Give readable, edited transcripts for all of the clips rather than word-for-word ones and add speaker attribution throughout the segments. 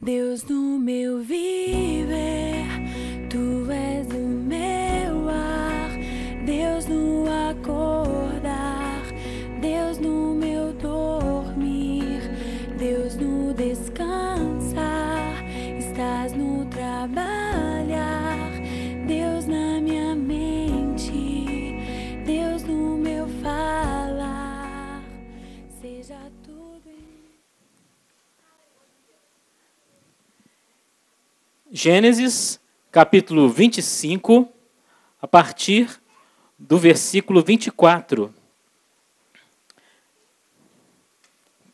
Speaker 1: Deus no meu viver, Tu és o meu ar. Deus no acordar, Deus no meu dormir, Deus no descansar, estás no trabalhar, Deus na minha mente, Deus no meu falar, seja tudo em...
Speaker 2: Gênesis, capítulo 25, a partir do versículo 24.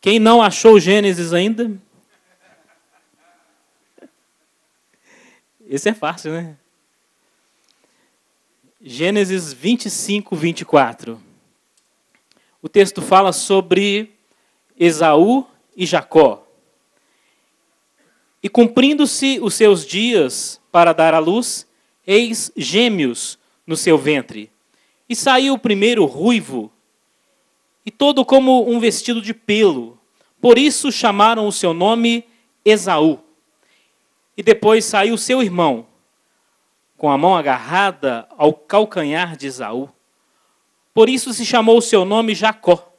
Speaker 2: Quem não achou Gênesis ainda? Esse é fácil, né? Gênesis 25, 24. O texto fala sobre Esaú e Jacó. E cumprindo-se os seus dias para dar à luz, eis gêmeos no seu ventre. E saiu o primeiro ruivo, e todo como um vestido de pelo. Por isso chamaram o seu nome Esaú. E depois saiu seu irmão, com a mão agarrada ao calcanhar de Esaú. Por isso se chamou o seu nome Jacó.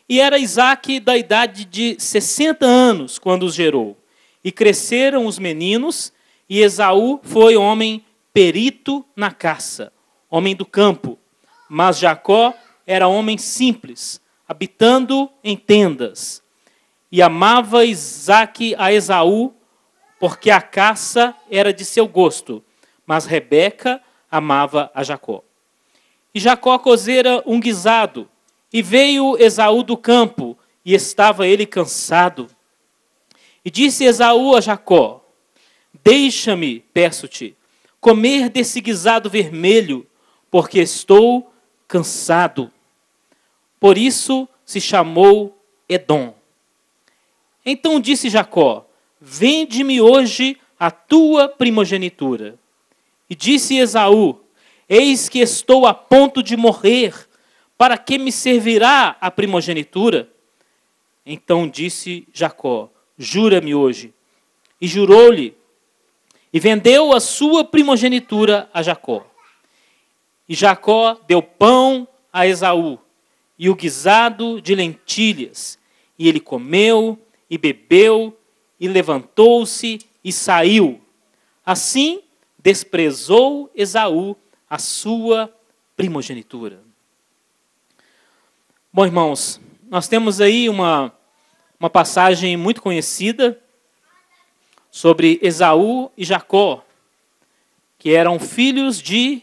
Speaker 2: E era Isaque da idade de 60 anos, quando os gerou. E cresceram os meninos, e Esaú foi homem perito na caça, homem do campo. Mas Jacó era homem simples, habitando em tendas. E amava Isaque a Esaú, porque a caça era de seu gosto. Mas Rebeca amava a Jacó. E Jacó cozera um guisado, e veio Esaú do campo, e estava ele cansado. E disse Esaú a Jacó: deixa-me, peço-te, comer desse guisado vermelho, porque estou cansado. Por isso se chamou Edom. Então disse Jacó: vende-me hoje a tua primogenitura. E disse Esaú: eis que estou a ponto de morrer, para que me servirá a primogenitura? Então disse Jacó: jura-me hoje. E jurou-lhe, e vendeu a sua primogenitura a Jacó. E Jacó deu pão a Esaú, e o guisado de lentilhas. E ele comeu, e bebeu, e levantou-se, e saiu. Assim desprezou Esaú a sua primogenitura. Bom, irmãos, nós temos aí uma passagem muito conhecida sobre Esaú e Jacó, que eram filhos de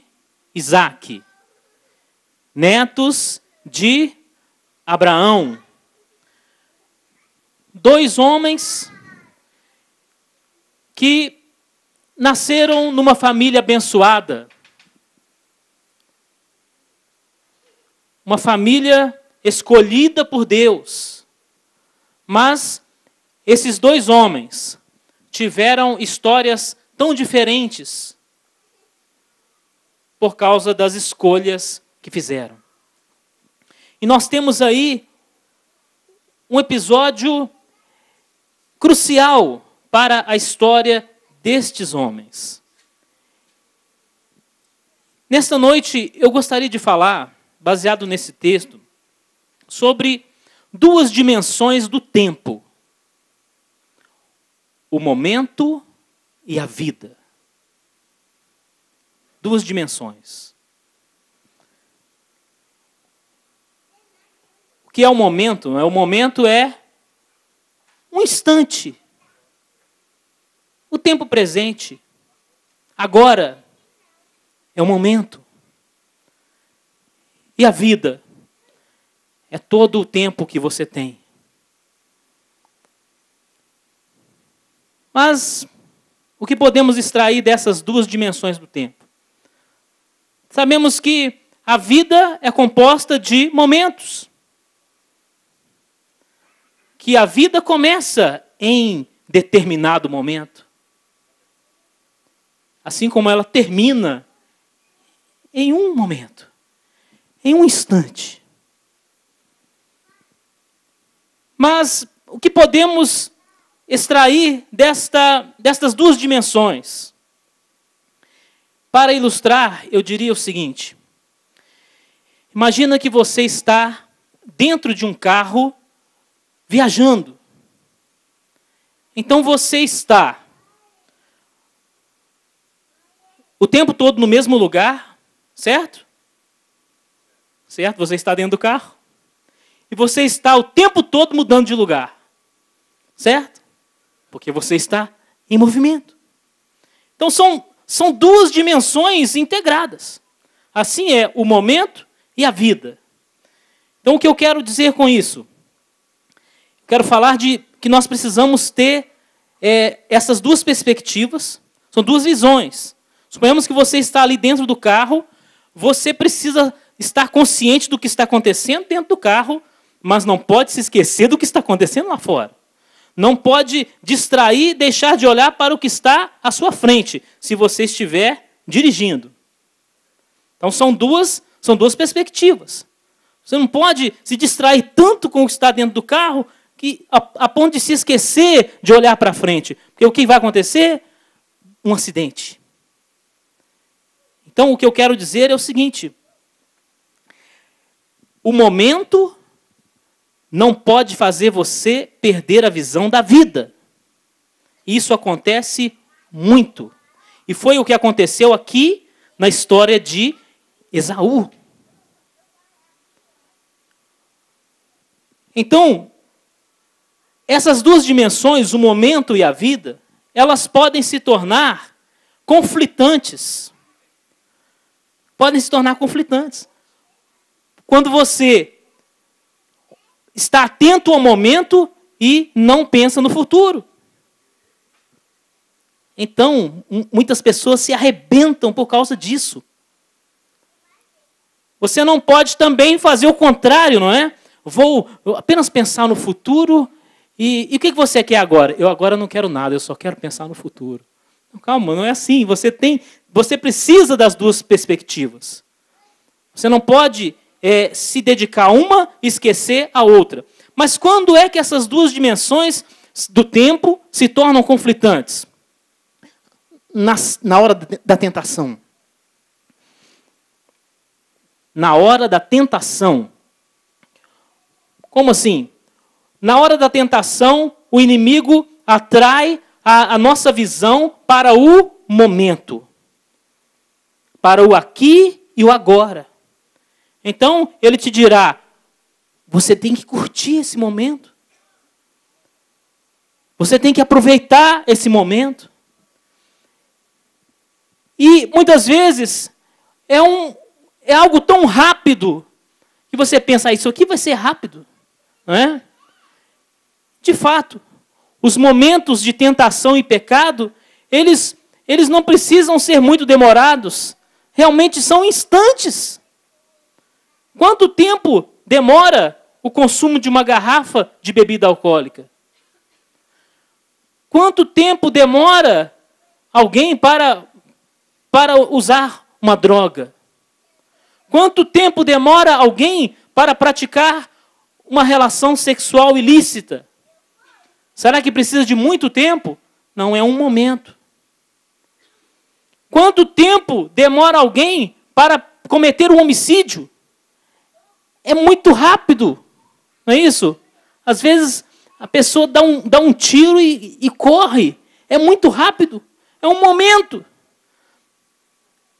Speaker 2: Isaque, netos de Abraão. Dois homens que nasceram numa família abençoada. Uma família escolhida por Deus. Mas esses dois homens tiveram histórias tão diferentes por causa das escolhas que fizeram. E nós temos aí um episódio crucial para a história destes homens. Nesta noite eu gostaria de falar, baseado nesse texto, sobre duas dimensões do tempo: o momento e a vida. Duas dimensões. O que é o momento? O momento é um instante. O tempo presente. Agora é o momento. E a vida é todo o tempo que você tem. Mas o que podemos extrair dessas duas dimensões do tempo? Sabemos que a vida é composta de momentos. Que a vida começa em determinado momento. Assim como ela termina em um momento. Em um instante. Mas o que podemos extrair destas duas dimensões. Para ilustrar, eu diria o seguinte. Imagina que você está dentro de um carro viajando. Então você está o tempo todo no mesmo lugar, certo? Certo? Você está dentro do carro. E você está o tempo todo mudando de lugar. Certo? Porque você está em movimento. Então são duas dimensões integradas. Assim é o momento e a vida. Então o que eu quero dizer com isso? Quero falar de que nós precisamos ter essas duas perspectivas. São duas visões. Suponhamos que você está ali dentro do carro. Você precisa estar consciente do que está acontecendo dentro do carro, mas não pode se esquecer do que está acontecendo lá fora. Não pode distrair, deixar de olhar para o que está à sua frente, se você estiver dirigindo. Então são duas perspectivas. Você não pode se distrair tanto com o que está dentro do carro, que a ponto de se esquecer de olhar para frente. Porque o que vai acontecer? Um acidente. Então o que eu quero dizer é o seguinte. O momento não pode fazer você perder a visão da vida. Isso acontece muito. E foi o que aconteceu aqui na história de Esaú. Então, essas duas dimensões, o momento e a vida, elas podem se tornar conflitantes. Podem se tornar conflitantes. Quando você está atento ao momento e não pensa no futuro. Então, muitas pessoas se arrebentam por causa disso. Você não pode também fazer o contrário, não é? Vou apenas pensar no futuro e o que você quer agora? Eu agora não quero nada, eu só quero pensar no futuro. Calma, não é assim. Você precisa das duas perspectivas. Você não pode se dedicar a uma e esquecer a outra. Mas quando é que essas duas dimensões do tempo se tornam conflitantes? Na hora da tentação. Na hora da tentação. Como assim? Na hora da tentação, o inimigo atrai a nossa visão para o momento. Para o aqui e o agora. Então, ele te dirá, você tem que curtir esse momento. Você tem que aproveitar esse momento. E, muitas vezes, é algo tão rápido que você pensa, isso aqui vai ser rápido. Não é? De fato, os momentos de tentação e pecado, eles não precisam ser muito demorados. Realmente são instantes. Quanto tempo demora o consumo de uma garrafa de bebida alcoólica? Quanto tempo demora alguém para usar uma droga? Quanto tempo demora alguém para praticar uma relação sexual ilícita? Será que precisa de muito tempo? Não, é um momento. Quanto tempo demora alguém para cometer um homicídio? É muito rápido, não é isso? Às vezes a pessoa dá um tiro e corre. É muito rápido, é um momento.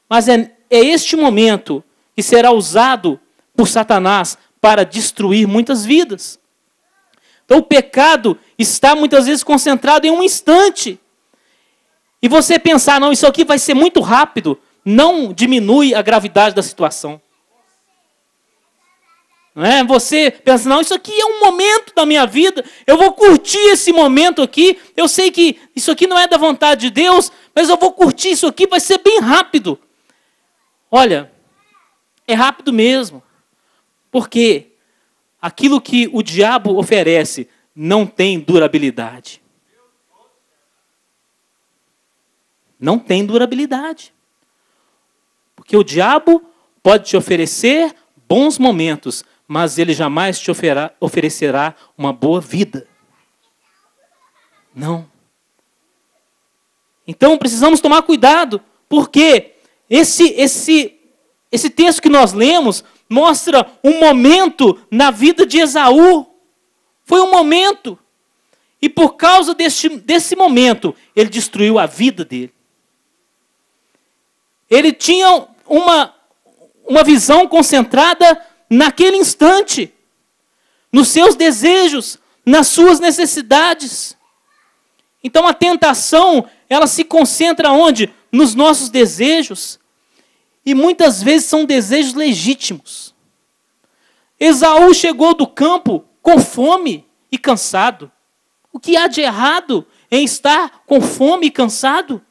Speaker 2: Mas é este momento que será usado por Satanás para destruir muitas vidas. Então o pecado está muitas vezes concentrado em um instante. E você pensar, não, isso aqui vai ser muito rápido, não diminui a gravidade da situação. Não é? Você pensa, não, isso aqui é um momento da minha vida, eu vou curtir esse momento aqui, eu sei que isso aqui não é da vontade de Deus, mas eu vou curtir isso aqui, vai ser bem rápido. Olha, é rápido mesmo, porque aquilo que o diabo oferece não tem durabilidade. Não tem durabilidade. Porque o diabo pode te oferecer bons momentos, mas ele jamais te oferecerá uma boa vida. Não. Então precisamos tomar cuidado, porque esse texto que nós lemos mostra um momento na vida de Esaú. Foi um momento. E por causa desse momento, ele destruiu a vida dele. Ele tinha uma visão concentrada naquele instante, nos seus desejos, nas suas necessidades. Então a tentação, ela se concentra onde? Nos nossos desejos. E muitas vezes são desejos legítimos. Esaú chegou do campo com fome e cansado. O que há de errado em estar com fome e cansado?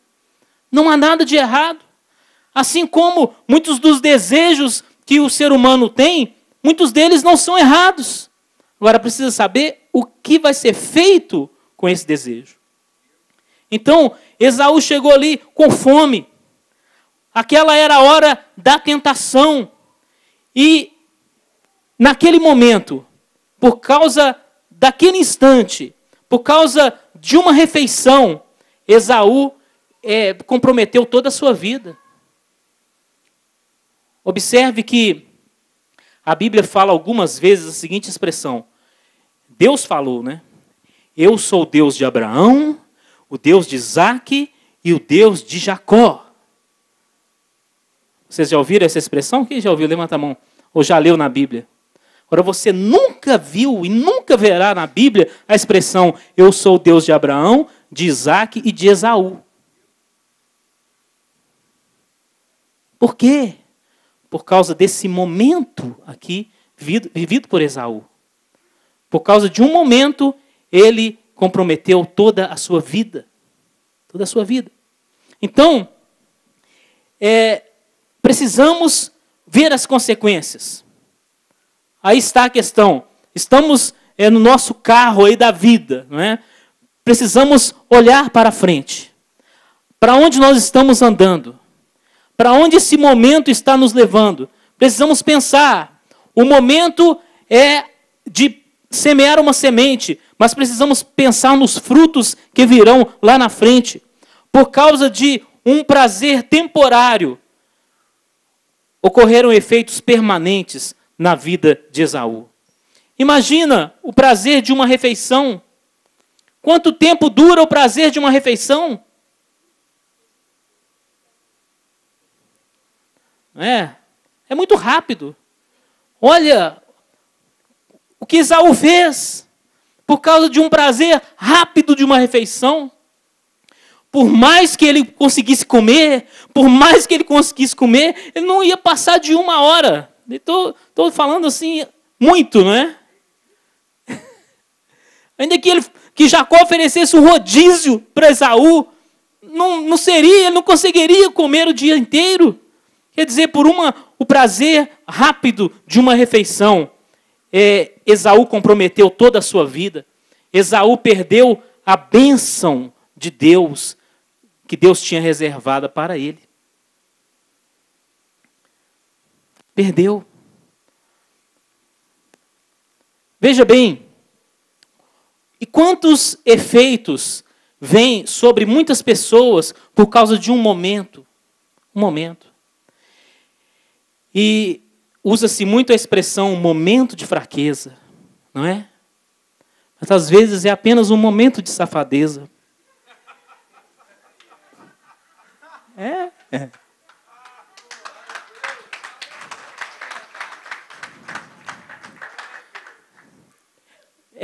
Speaker 2: Não há nada de errado. Assim como muitos dos desejos que o ser humano tem, muitos deles não são errados. Agora precisa saber o que vai ser feito com esse desejo. Então, Esaú chegou ali com fome. Aquela era a hora da tentação. E naquele momento, por causa daquele instante, por causa de uma refeição, Esaú comprometeu toda a sua vida. Observe que a Bíblia fala algumas vezes a seguinte expressão. Deus falou, né? Eu sou o Deus de Abraão, o Deus de Isaque e o Deus de Jacó. Vocês já ouviram essa expressão? Quem já ouviu? Levanta a mão. Ou já leu na Bíblia? Agora, você nunca viu e nunca verá na Bíblia a expressão eu sou o Deus de Abraão, de Isaque e de Esaú. Por quê? Por causa desse momento aqui vivido por Esaú. Por causa de um momento, ele comprometeu toda a sua vida. Toda a sua vida. Então, precisamos ver as consequências. Aí está a questão. Estamos no nosso carro aí da vida, não é? Precisamos olhar para frente. Para onde nós estamos andando? Para onde esse momento está nos levando? Precisamos pensar. O momento é de semear uma semente, mas precisamos pensar nos frutos que virão lá na frente. Por causa de um prazer temporário, ocorreram efeitos permanentes na vida de Esaú. Imagina o prazer de uma refeição. Quanto tempo dura o prazer de uma refeição? É muito rápido. Olha o que Esaú fez por causa de um prazer rápido de uma refeição. Por mais que ele conseguisse comer, ele não ia passar de 1 hora. Estou falando assim, muito, não é? Ainda que Jacó oferecesse um rodízio para Esaú, ele não conseguiria comer o dia inteiro. Quer dizer, por o prazer rápido de uma refeição, Esaú comprometeu toda a sua vida. Esaú perdeu a bênção de Deus, que Deus tinha reservada para ele. Perdeu. Veja bem, e quantos efeitos vêm sobre muitas pessoas por causa de um momento. Um momento. E usa-se muito a expressão momento de fraqueza, não é? Mas às vezes é apenas um momento de safadeza.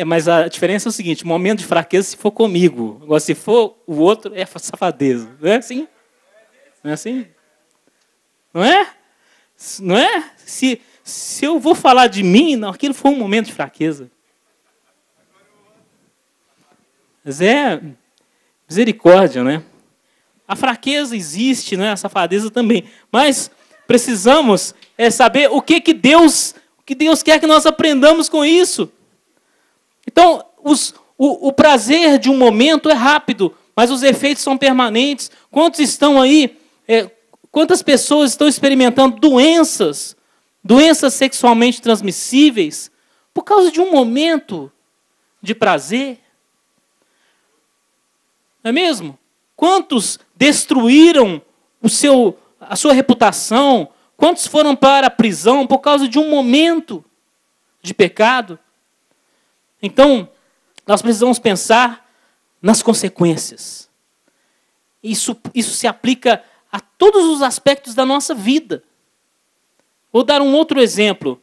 Speaker 2: Mas a diferença é o seguinte, momento de fraqueza se for comigo. Agora, se for o outro, é safadeza. Não é assim? Não é assim? Não é? Não é? Se eu vou falar de mim, não, aquilo foi um momento de fraqueza. Mas é misericórdia, né? A fraqueza existe, né? A safadeza também. Mas precisamos saber o que Deus quer que nós aprendamos com isso. Então, o prazer de um momento é rápido, mas os efeitos são permanentes. Quantos estão aí? Quantas pessoas estão experimentando doenças sexualmente transmissíveis por causa de um momento de prazer? Não é mesmo? Quantos destruíram a sua reputação? Quantos foram para a prisão por causa de um momento de pecado? Então, nós precisamos pensar nas consequências. Isso se aplica a todos os aspectos da nossa vida. Vou dar um outro exemplo.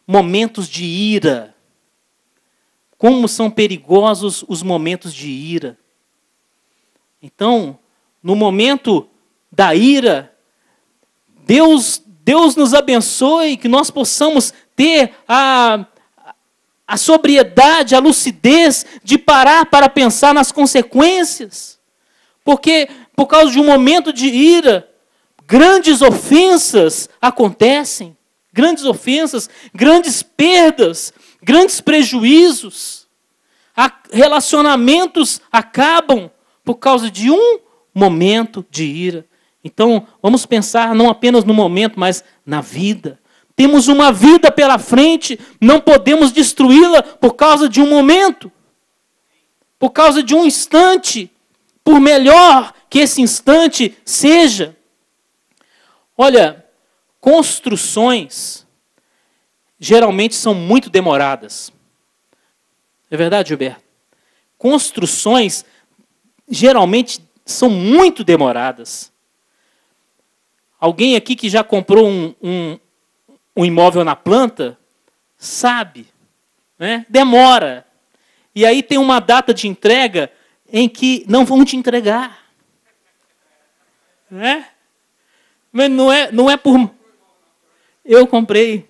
Speaker 2: Momentos de ira. Como são perigosos os momentos de ira. Então, no momento da ira, Deus nos abençoe, que nós possamos ter a sobriedade, a lucidez de parar para pensar nas consequências. Porque, por causa de um momento de ira, grandes ofensas acontecem. Grandes ofensas, grandes perdas, grandes prejuízos. Relacionamentos acabam por causa de um momento de ira. Então, vamos pensar não apenas no momento, mas na vida. Temos uma vida pela frente, não podemos destruí-la por causa de um momento, por causa de um instante, por melhor que esse instante seja. Olha, construções geralmente são muito demoradas. É verdade, Gilberto? Construções geralmente são muito demoradas. Alguém aqui que já comprou um imóvel na planta, sabe, né? Demora. E aí tem uma data de entrega em que não vão te entregar. Né? Mas não é por... Eu comprei.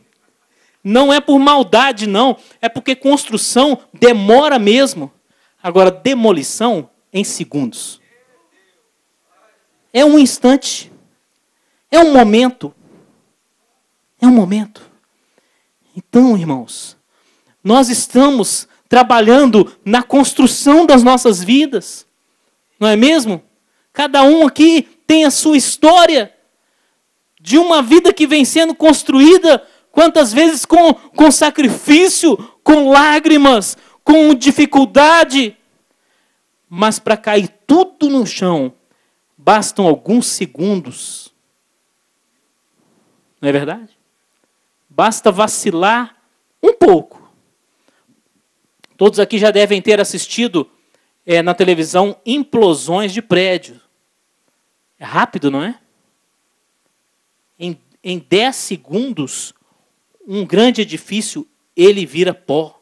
Speaker 2: Não é por maldade, não. É porque construção demora mesmo. Agora, demolição, em segundos. É um instante. É um momento. É um momento. Então, irmãos, nós estamos trabalhando na construção das nossas vidas. Não é mesmo? Cada um aqui tem a sua história de uma vida que vem sendo construída, quantas vezes com sacrifício, com lágrimas, com dificuldade. Mas para cair tudo no chão, bastam alguns segundos. Não é verdade? Basta vacilar um pouco. Todos aqui já devem ter assistido na televisão implosões de prédio. É rápido, não é? Em 10 segundos, um grande edifício, ele vira pó.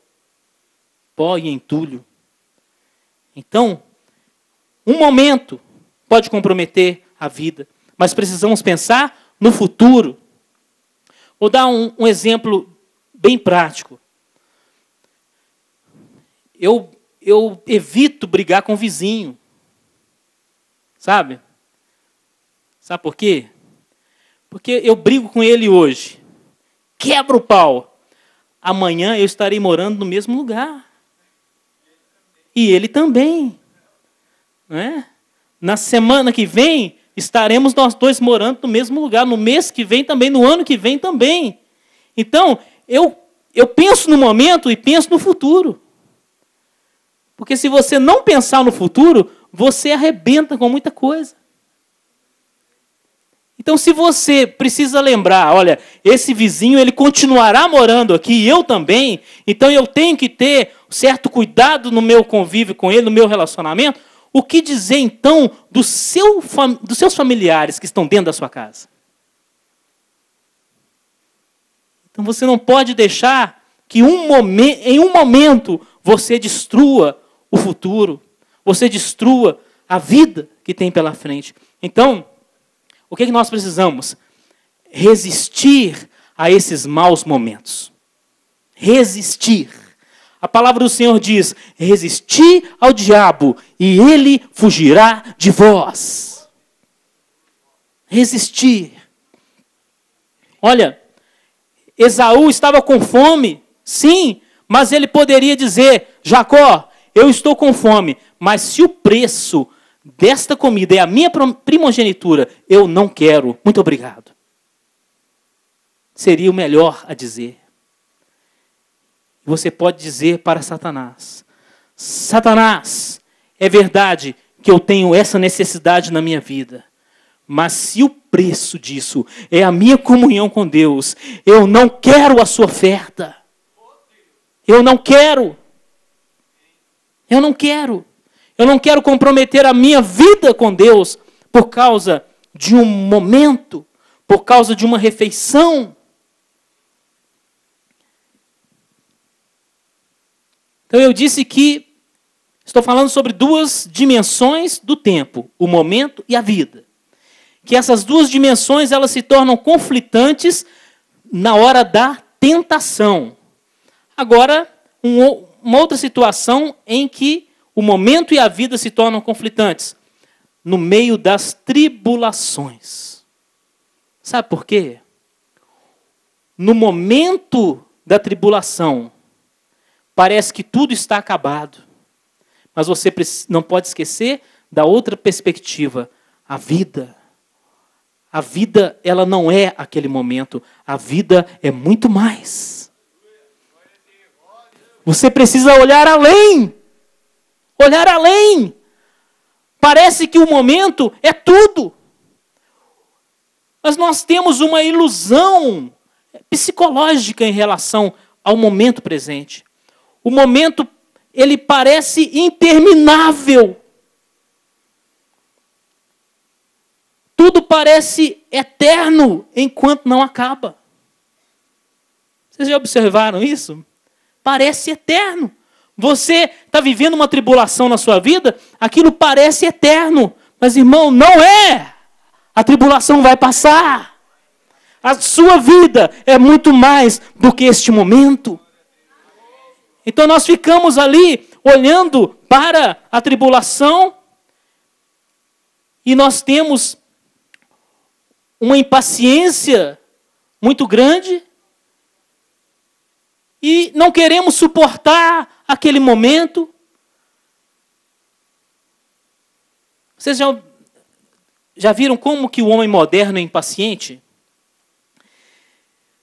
Speaker 2: Pó e entulho. Então, um momento pode comprometer a vida. Mas precisamos pensar no futuro. Vou dar um exemplo bem prático. Eu evito brigar com o vizinho. Sabe? Sabe por quê? Porque eu brigo com ele hoje. Quebro o pau. Amanhã eu estarei morando no mesmo lugar. E ele também. Não é? Na semana que vem, estaremos nós dois morando no mesmo lugar. No mês que vem também, no ano que vem também. Então, eu penso no momento e penso no futuro. Porque se você não pensar no futuro, você arrebenta com muita coisa. Então, se você precisa lembrar, olha, esse vizinho ele continuará morando aqui, e eu também, então eu tenho que ter certo cuidado no meu convívio com ele, no meu relacionamento. O que dizer, então, dos seus familiares que estão dentro da sua casa? Então, você não pode deixar que em um momento você destrua o futuro, você destrua a vida que tem pela frente. Então, o que nós precisamos? Resistir a esses maus momentos. Resistir. A palavra do Senhor diz, resistir ao diabo e ele fugirá de vós. Resistir. Olha, Esaú estava com fome, sim, mas ele poderia dizer, Jacó, eu estou com fome, mas se o preço desta comida é a minha primogenitura, eu não quero, muito obrigado. Seria o melhor a dizer. Você pode dizer para Satanás, Satanás, é verdade que eu tenho essa necessidade na minha vida. Mas se o preço disso é a minha comunhão com Deus, eu não quero a sua oferta. Eu não quero. Eu não quero. Eu não quero comprometer a minha vida com Deus por causa de um momento, por causa de uma refeição. Então eu disse que estou falando sobre duas dimensões do tempo, o momento e a vida. Que essas duas dimensões elas se tornam conflitantes na hora da tentação. Agora, uma outra situação em que o momento e a vida se tornam conflitantes, no meio das tribulações. Sabe por quê? No momento da tribulação, parece que tudo está acabado. Mas você não pode esquecer da outra perspectiva, a vida. A vida, ela não é aquele momento. A vida é muito mais. Você precisa olhar além. Olhar além. Parece que o momento é tudo. Mas nós temos uma ilusão psicológica em relação ao momento presente. O momento, ele parece interminável. Tudo parece eterno enquanto não acaba. Vocês já observaram isso? Parece eterno. Você está vivendo uma tribulação na sua vida, aquilo parece eterno. Mas, irmão, não é. A tribulação vai passar. A sua vida é muito mais do que este momento. Então nós ficamos ali olhando para a tribulação e nós temos uma impaciência muito grande e não queremos suportar aquele momento. Vocês já viram como que o homem moderno é impaciente?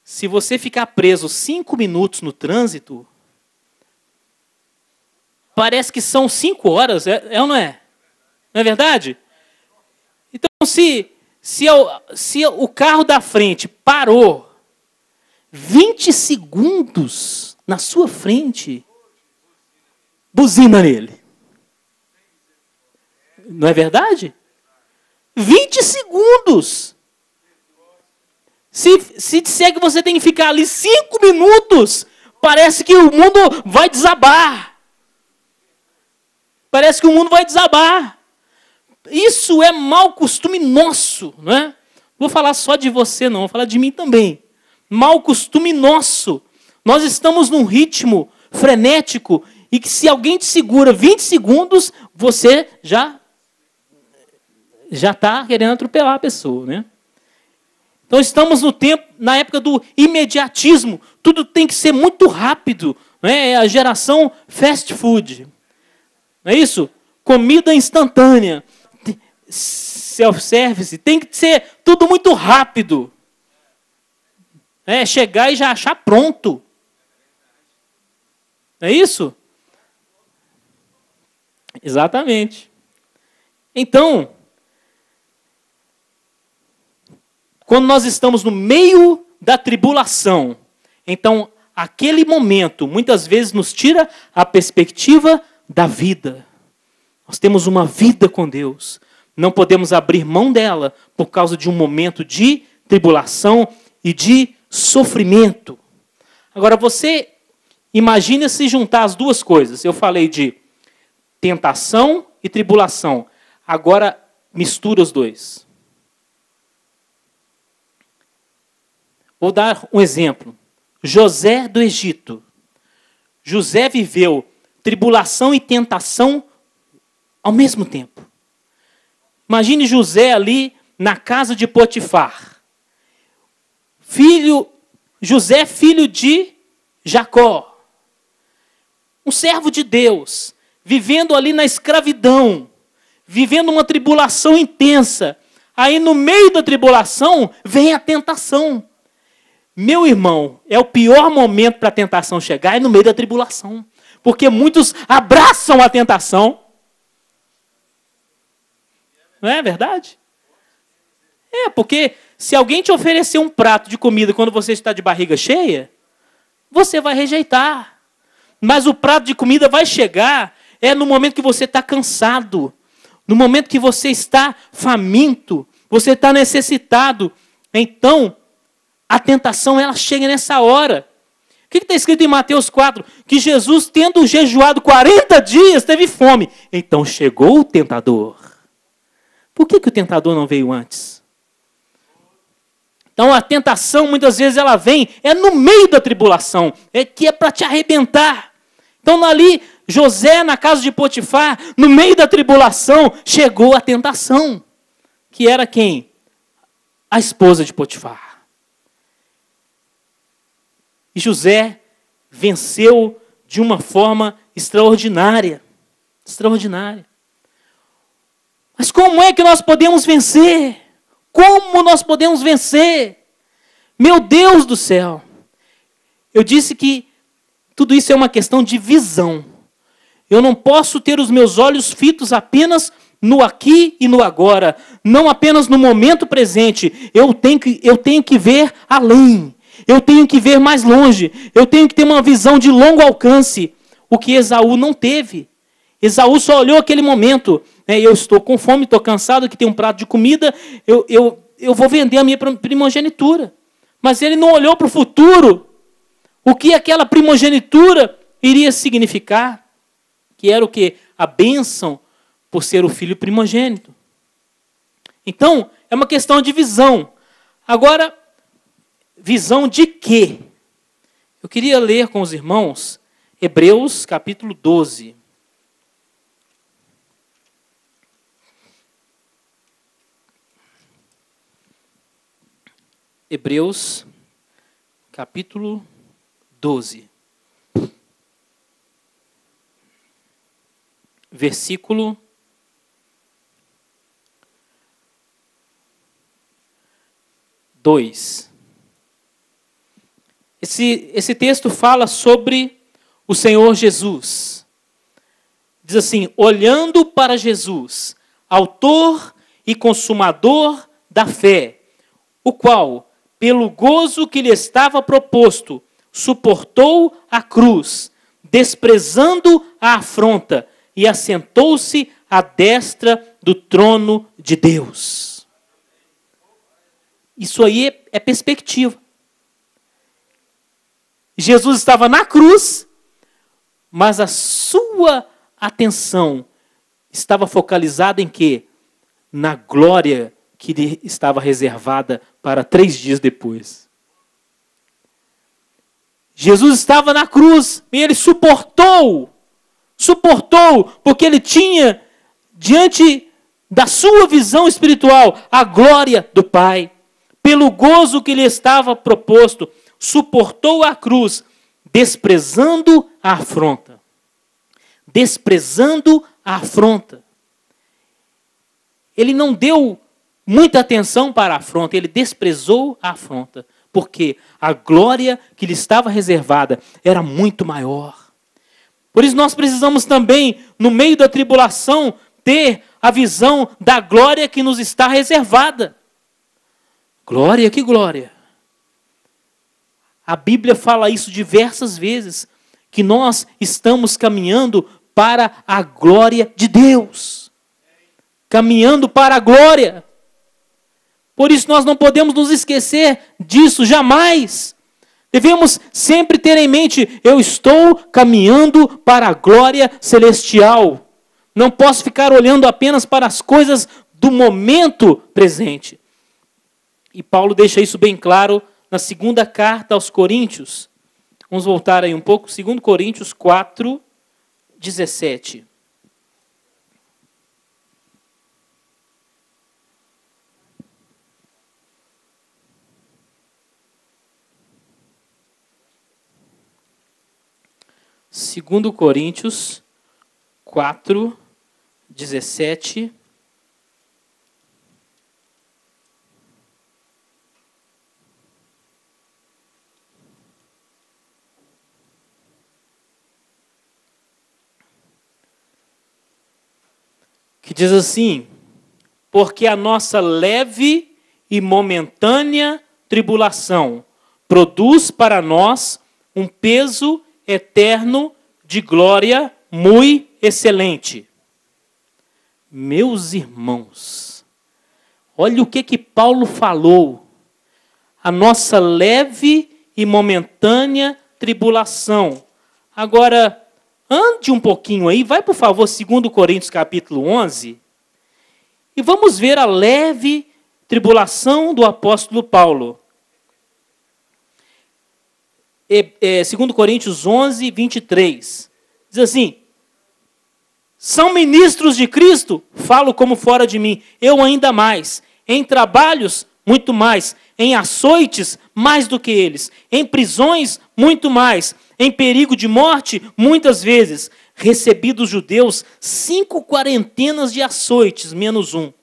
Speaker 2: Se você ficar preso 5 minutos no trânsito, parece que são 5 horas, é ou não é? Não é verdade? Então, se o carro da frente parou 20 segundos na sua frente, buzina nele. Não é verdade? 20 segundos. Se disser que você tem que ficar ali 5 minutos, parece que o mundo vai desabar. Parece que o mundo vai desabar. Isso é mau costume nosso, não é? Vou falar só de você, não, vou falar de mim também. Mau costume nosso. Nós estamos num ritmo frenético e que se alguém te segura 20 segundos, você já está querendo atropelar a pessoa, né? Então estamos na época do imediatismo. Tudo tem que ser muito rápido, né? É a geração fast food. Não é isso? Comida instantânea. Self-service. Tem que ser tudo muito rápido. É chegar e já achar pronto. Não é isso? Exatamente. Então, quando nós estamos no meio da tribulação, então aquele momento muitas vezes nos tira a perspectiva da vida. Nós temos uma vida com Deus. Não podemos abrir mão dela por causa de um momento de tribulação e de sofrimento. Agora você imagina se juntar as duas coisas. Eu falei de tentação e tribulação. Agora mistura os dois. Vou dar um exemplo. José do Egito. José viveu tribulação e tentação ao mesmo tempo. Imagine José ali na casa de Potifar. José, filho de Jacó. Um servo de Deus, vivendo ali na escravidão, vivendo uma tribulação intensa. Aí no meio da tribulação vem a tentação. Meu irmão, é o pior momento para a tentação chegar, é no meio da tribulação. Porque muitos abraçam a tentação. Não é verdade? Porque se alguém te oferecer um prato de comida quando você está de barriga cheia, você vai rejeitar. Mas o prato de comida vai chegar no momento que você está cansado, no momento que você está faminto, você está necessitado. Então, a tentação ela chega nessa hora. O que está escrito em Mateus 4? Que Jesus, tendo jejuado 40 dias, teve fome. Então chegou o tentador. Por que o tentador não veio antes? Então a tentação muitas vezes ela vem, no meio da tribulação, que é para te arrebentar. Então ali, José na casa de Potifar, no meio da tribulação, chegou a tentação. Que era quem? A esposa de Potifar. E José venceu de uma forma extraordinária. Extraordinária. Mas como é que nós podemos vencer? Como nós podemos vencer? Meu Deus do céu! Eu disse que tudo isso é uma questão de visão. Eu não posso ter os meus olhos fitos apenas no aqui e no agora. Não apenas no momento presente. Eu tenho que ver além. Eu tenho que ver mais longe. Eu tenho que ter uma visão de longo alcance. O que Esaú não teve. Esaú só olhou aquele momento. Eu estou com fome, estou cansado, que tem um prato de comida, eu vou vender a minha primogenitura. Mas ele não olhou para o futuro, o que aquela primogenitura iria significar, que era o quê? A bênção por ser o filho primogênito. Então, é uma questão de visão. Agora, visão de quê? Eu queria ler com os irmãos Hebreus capítulo 12. Hebreus, capítulo 12, versículo 2. Esse texto fala sobre o Senhor Jesus. Diz assim: olhando para Jesus, autor e consumador da fé, o qual, pelo gozo que lhe estava proposto, suportou a cruz, desprezando a afronta, e assentou-se à destra do trono de Deus. Isso aí é perspectiva. Jesus estava na cruz, mas a sua atenção estava focalizada em quê? Na glória que lhe estava reservada para 3 dias depois. Jesus estava na cruz e ele suportou, porque ele tinha, diante da sua visão espiritual, a glória do Pai. Pelo gozo que lhe estava proposto, suportou a cruz, desprezando a afronta. Desprezando a afronta. Ele não deu muita atenção para a afronta, ele desprezou a afronta, porque a glória que lhe estava reservada era muito maior. Por isso nós precisamos também, no meio da tribulação, ter a visão da glória que nos está reservada. Glória, que glória! A Bíblia fala isso diversas vezes, que nós estamos caminhando para a glória de Deus. Caminhando para a glória. Por isso nós não podemos nos esquecer disso, jamais. Devemos sempre ter em mente, eu estou caminhando para a glória celestial. Não posso ficar olhando apenas para as coisas do momento presente. E Paulo deixa isso bem claro na segunda carta aos Coríntios. Vamos voltar aí um pouco, 2 Coríntios 4, 17. Segundo Coríntios 4, 17. Que diz assim: porque a nossa leve e momentânea tribulação produz para nós um peso eterno de glória muito excelente. Meus irmãos, olha o que Paulo falou. A nossa leve e momentânea tribulação. Agora, ande um pouquinho aí, vai por favor, 2 Coríntios capítulo 11, e vamos ver a leve tribulação do apóstolo Paulo. 2 Coríntios 11, 23. Diz assim: são ministros de Cristo? Falo como fora de mim. Eu ainda mais. Em trabalhos, muito mais. Em açoites, mais do que eles. Em prisões, muito mais. Em perigo de morte, muitas vezes. Recebi dos judeus 5 quarentenas de açoites, menos um.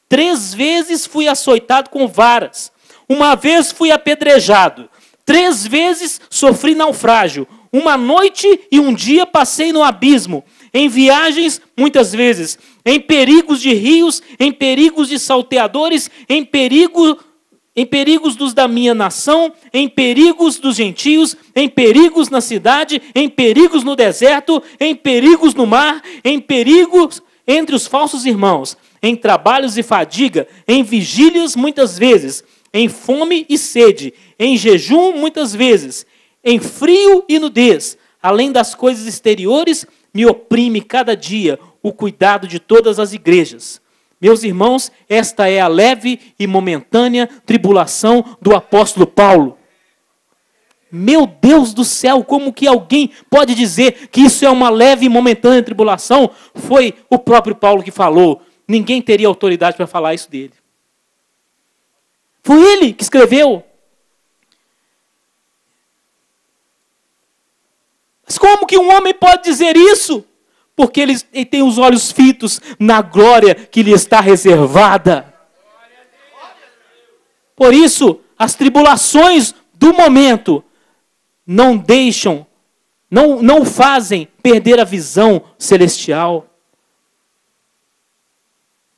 Speaker 2: 3 vezes fui açoitado com varas. 1 vez fui apedrejado. 3 vezes sofri naufrágio. 1 noite e 1 dia passei no abismo. Em viagens, muitas vezes. Em perigos de rios, em perigos de salteadores, em perigos dos da minha nação, em perigos dos gentios, em perigos na cidade, em perigos no deserto, em perigos no mar, em perigos entre os falsos irmãos, em trabalhos e fadiga, em vigílias muitas vezes, em fome e sede, em jejum muitas vezes, em frio e nudez. Além das coisas exteriores, me oprime cada dia o cuidado de todas as igrejas. Meus irmãos, esta é a leve e momentânea tribulação do apóstolo Paulo. Meu Deus do céu, como que alguém pode dizer que isso é uma leve e momentânea tribulação? Foi o próprio Paulo que falou. Ninguém teria autoridade para falar isso dele. Foi ele que escreveu. Mas como que um homem pode dizer isso? Porque ele tem os olhos fitos na glória que lhe está reservada. Por isso, as tribulações do momento não deixam, não fazem perder a visão celestial.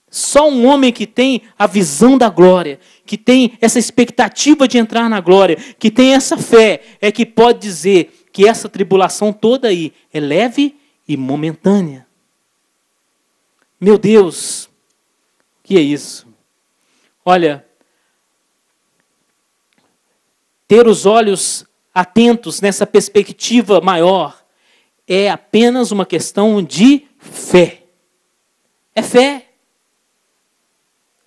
Speaker 2: Só um homem que tem a visão da glória, que tem essa expectativa de entrar na glória, que tem essa fé, é que pode dizer que essa tribulação toda aí é leve e momentânea. Meu Deus, o que é isso? Olha, ter os olhos atentos nessa perspectiva maior é apenas uma questão de fé. É fé.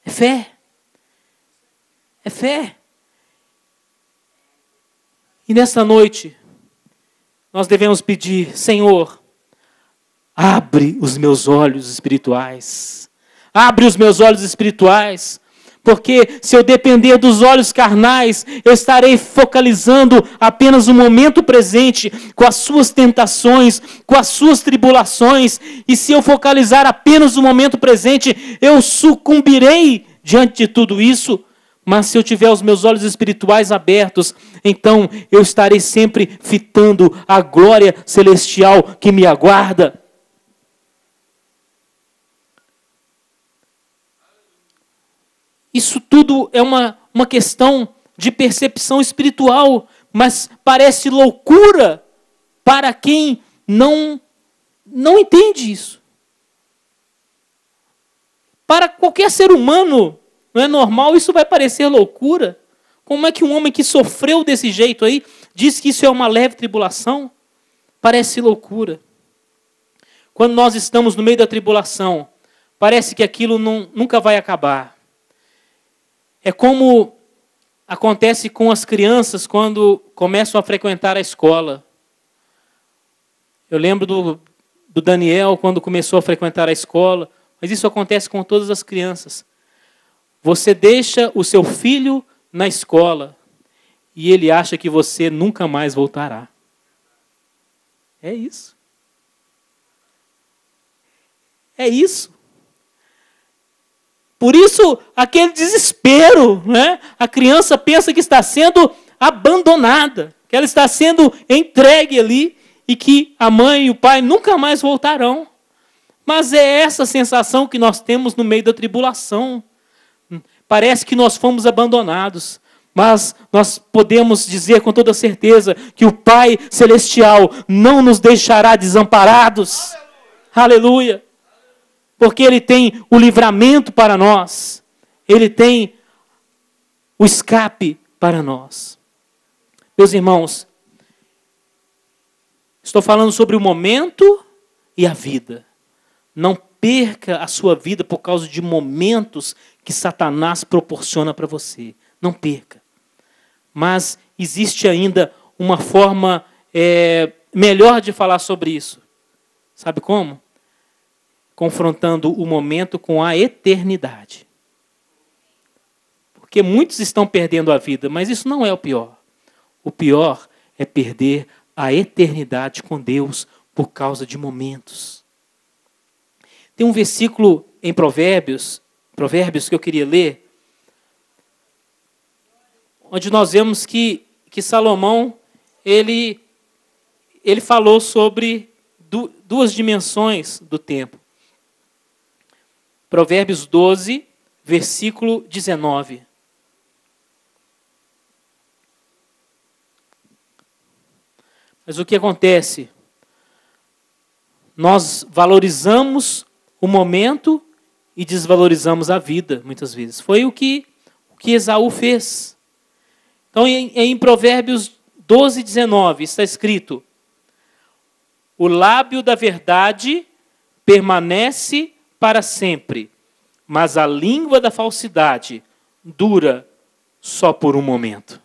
Speaker 2: É fé. É fé. E nesta noite, nós devemos pedir: Senhor, abre os meus olhos espirituais. Abre os meus olhos espirituais. Porque se eu depender dos olhos carnais, eu estarei focalizando apenas o momento presente, com as suas tentações, com as suas tribulações. E se eu focalizar apenas o momento presente, eu sucumbirei diante de tudo isso. Mas se eu tiver os meus olhos espirituais abertos, então eu estarei sempre fitando a glória celestial que me aguarda. Isso tudo é uma questão de percepção espiritual, mas parece loucura para quem não entende isso. Para qualquer ser humano, não é normal, isso vai parecer loucura. Como é que um homem que sofreu desse jeito aí diz que isso é uma leve tribulação? Parece loucura. Quando nós estamos no meio da tribulação, parece que aquilo nunca vai acabar. É como acontece com as crianças quando começam a frequentar a escola. Eu lembro do Daniel quando começou a frequentar a escola, mas isso acontece com todas as crianças. Você deixa o seu filho na escola e ele acha que você nunca mais voltará. É isso. É isso. Por isso, aquele desespero, né? A criança pensa que está sendo abandonada, que ela está sendo entregue ali e que a mãe e o pai nunca mais voltarão. Mas é essa sensação que nós temos no meio da tribulação. Parece que nós fomos abandonados. Mas nós podemos dizer com toda certeza que o Pai Celestial não nos deixará desamparados. Aleluia! Porque Ele tem o livramento para nós. Ele tem o escape para nós. Meus irmãos, estou falando sobre o momento e a vida. Não perca a sua vida por causa de momentos que Satanás proporciona para você. Não perca. Mas existe ainda uma forma melhor de falar sobre isso. Sabe como? Confrontando o momento com a eternidade. Porque muitos estão perdendo a vida, mas isso não é o pior. O pior é perder a eternidade com Deus por causa de momentos. Tem um versículo em Provérbios que eu queria ler, onde nós vemos que Salomão, ele falou sobre duas dimensões do tempo. Provérbios 12, versículo 19. Mas o que acontece? Nós valorizamos o momento e desvalorizamos a vida, muitas vezes. Foi o que Esaú fez. Então, em Provérbios 12, 19, está escrito: o lábio da verdade permanece para sempre, mas a língua da falsidade dura só por um momento.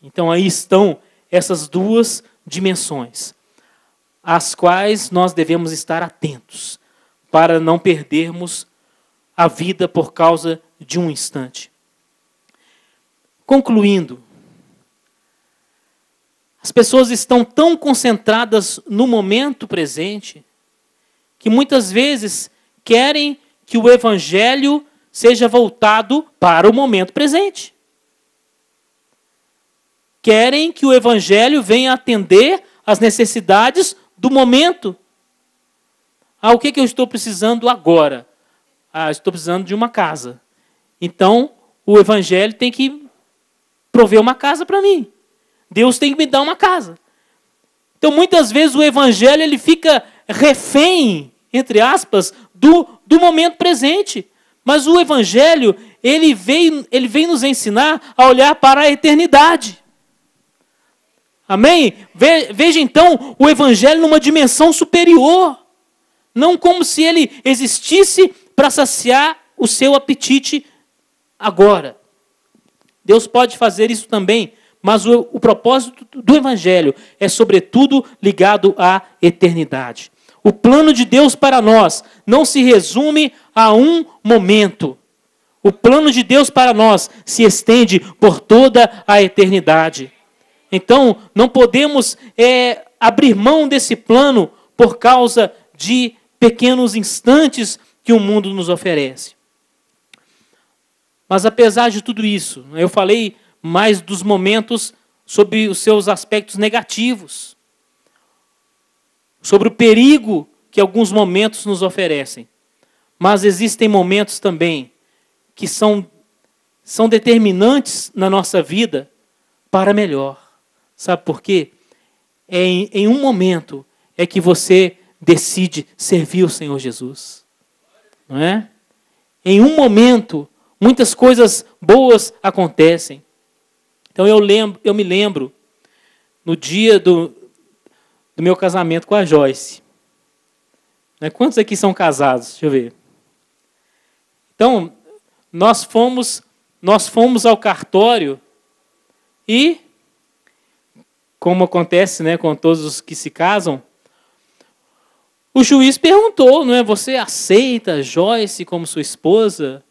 Speaker 2: Então, aí estão essas duas dimensões, às quais nós devemos estar atentos, para não perdermos a vida por causa de um instante. Concluindo, as pessoas estão tão concentradas no momento presente, que muitas vezes querem que o evangelho seja voltado para o momento presente. Querem que o evangelho venha atender às necessidades do momento. O que eu estou precisando agora? Estou precisando de uma casa. Então, o evangelho tem que prover uma casa para mim. Deus tem que me dar uma casa. Então, muitas vezes, o evangelho ele fica refém, entre aspas, do momento presente. Mas o evangelho, ele vem nos ensinar a olhar para a eternidade. Amém? Veja então o evangelho numa dimensão superior. Não como se ele existisse para saciar o seu apetite agora. Deus pode fazer isso também, mas o propósito do evangelho é sobretudo ligado à eternidade. O plano de Deus para nós não se resume a um momento. O plano de Deus para nós se estende por toda a eternidade. Então, não podemos abrir mão desse plano por causa de pequenos instantes que o mundo nos oferece. Mas apesar de tudo isso, eu falei mais dos momentos sobre os seus aspectos negativos, sobre o perigo que alguns momentos nos oferecem. Mas existem momentos também que são determinantes na nossa vida para melhor. Sabe por quê? Em um momento é que você decide servir o Senhor Jesus. Não é? Em um momento, muitas coisas boas acontecem. Então eu me lembro no dia do meu casamento com a Joyce. Quantos aqui são casados? Deixa eu ver. Então, nós fomos ao cartório e, como acontece, com todos os que se casam, o juiz perguntou, você aceita Joyce como sua esposa?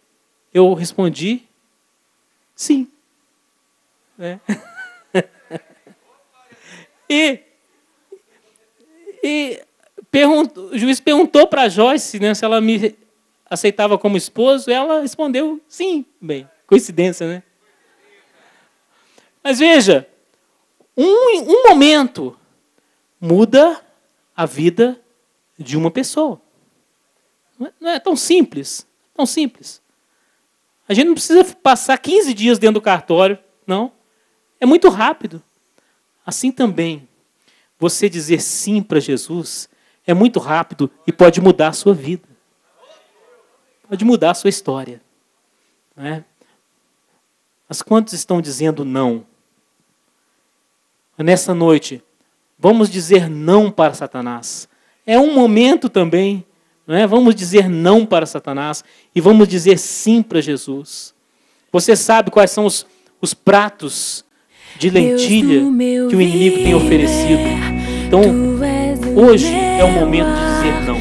Speaker 2: Eu respondi, sim. O juiz perguntou para Joyce, se ela me aceitava como esposo, e ela respondeu sim. Bem, coincidência, né? Mas veja, um momento muda a vida de uma pessoa. Não é tão simples, tão simples. A gente não precisa passar 15 dias dentro do cartório, não. É muito rápido. Assim também, você dizer sim para Jesus é muito rápido e pode mudar a sua vida. Pode mudar a sua história. Não é? Mas quantos estão dizendo não? Nessa noite, vamos dizer não para Satanás. É um momento também, não é? Vamos dizer não para Satanás e vamos dizer sim para Jesus. Você sabe quais são os pratos de lentilha que o inimigo tem oferecido. Então, hoje é o momento de dizer não.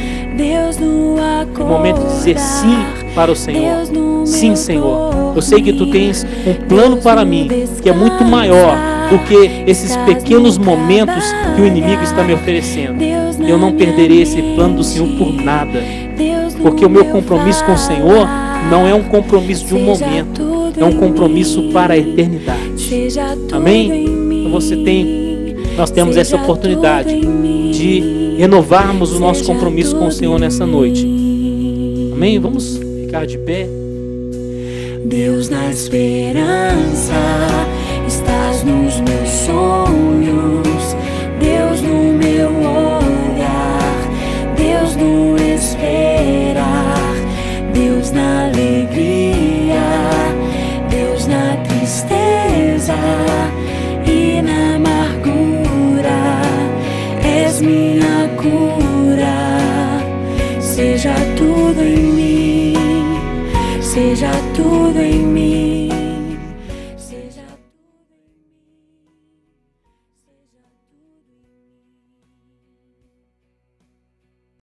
Speaker 2: É o momento de dizer sim para o Senhor. Sim, Senhor. Eu sei que Tu tens um plano para mim que é muito maior do que esses pequenos momentos que o inimigo está me oferecendo. E eu não perderei esse plano do Senhor por nada. Porque o meu compromisso com o Senhor não é um compromisso de um momento. É um compromisso para a eternidade. Amém? Então nós temos essa oportunidade de renovarmos o nosso compromisso com o Senhor nessa noite. Amém? Vamos ficar de pé.
Speaker 1: Deus, na esperança, estás nos meus sonhos. Deus, no meu olhar. Deus, no esperar. Deus, na alegria. Deus, na tristeza e na amargura. És minha cura. Seja tudo em mim. Seja tudo em mim.